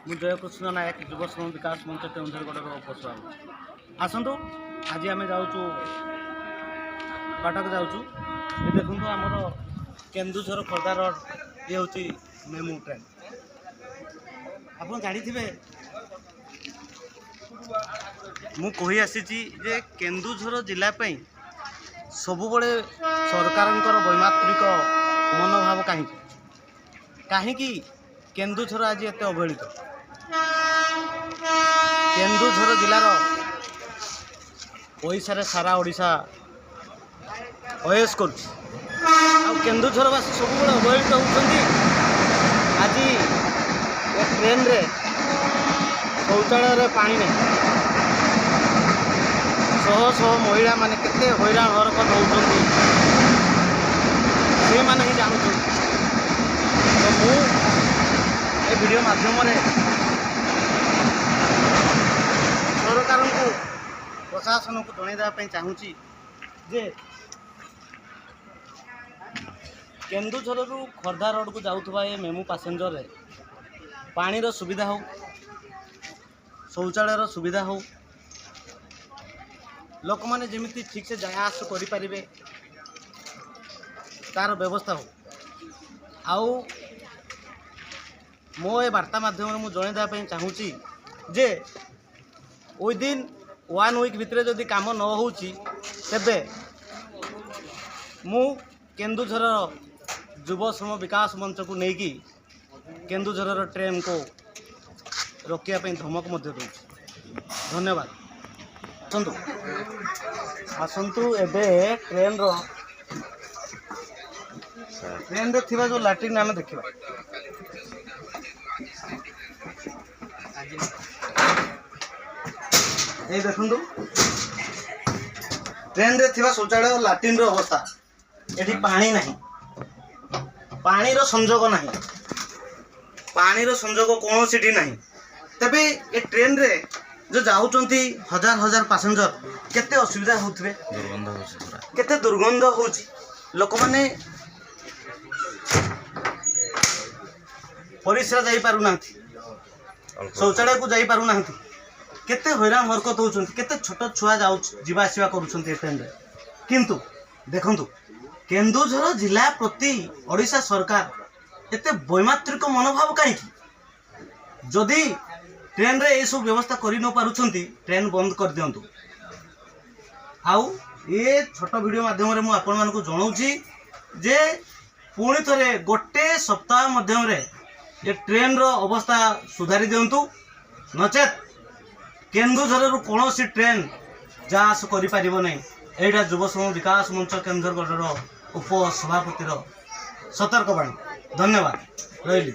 जयकृष्ण नायक युव श्रम विकास मंच केन्दुझरगढ़ उपसभापति आसतु आज आम जाऊँ कटक जाऊँ देखु आमर केन्दुझर खोर्धा रोड ये हूँ मेमू ट्रेन आप जानी मु कही आसी जे केन्दुझर जिलापी सबुबले सरकार वैमात्रिक मनोभाव कहीं केन्दुझर आज एत अवहेलित केन्दुझर जिलार पैसा सारा ओडिशा अयस कर केन्दुझरवासी सब अवहेलित होती आज ए ट्रेन रे शौचालय पानी नहीं शह शह महिला माने केते हैरान हरकत होती से माने ही जानूँ तो मु ए वीडियो माध्यम सरकार को प्रशासन को जनईदेवाई चाहूँगी जे केन्दुझर रु खोर्धा रोड को जाऊथबा ए मेमू पैसेंजर रे पानी रो सुविधा हो शौचालय रो सुविधा हो लोक माने जेमिति ठीक से जाया आस करि परिबे तार व्यवस्था हो आउ मो ए वार्ता माध्यम मु जनईदेवाई चाहूँगी जे विदिन 1 वीक भितर जदि काम न होउची तेबे मु केन्दुझर युव श्रम विकास मंच को लेकिन केन्दुझर ट्रेन को रोकिया धमक दूँ धन्यवाद आसतु एबे ट्रेन रे थिबा जो लैट्रिन आम देखा ये देखु ट्रेन रे थिबा शौचालय और लैट्रिन रो अवस्था एठी पानी नहीं पानी रो संजोग नहीं पानी रो संजोग कौन सीटी नहीं तबे ये ट्रेन रे जो जाऊँगी हजार हजार पैसेंजर केते असुविधा होथबे दुर्गंध होछि पूरा केते दुर्गंध होछि लोक माने परिश्रा जाई पारु नाथि शौचालय को जाई पारु नाथि केते हैरान हरकत होउछन्ति केते छोट छुआ जाउ जीवा आसीबा करूछन्ति ट्रेन रे किंतु देखंतु केन्दुझर जिला प्रति ओडिशा सरकार एते वैमात्रिक मनोभाव कहीं जदि ट्रेन रे ये सब व्यवस्था करि न पारुछन्ति ट्रेन बंद कर दियंतु आउ ये छोट वीडियो माध्यम रे मु आपन मानको जणाउछि जे पुणी थरे गोटे सप्ताह मध्यम रे ये ट्रेन रो अवस्था सुधारी दियंतु नचेत केन्दुझर रु कोनोसी ट्रेन जास करि पारिबो नै एटा युव श्रम विकास मंच केन्दुझरगढ़ उपसभापतिर सतर्कवाणी धन्यवाद रही।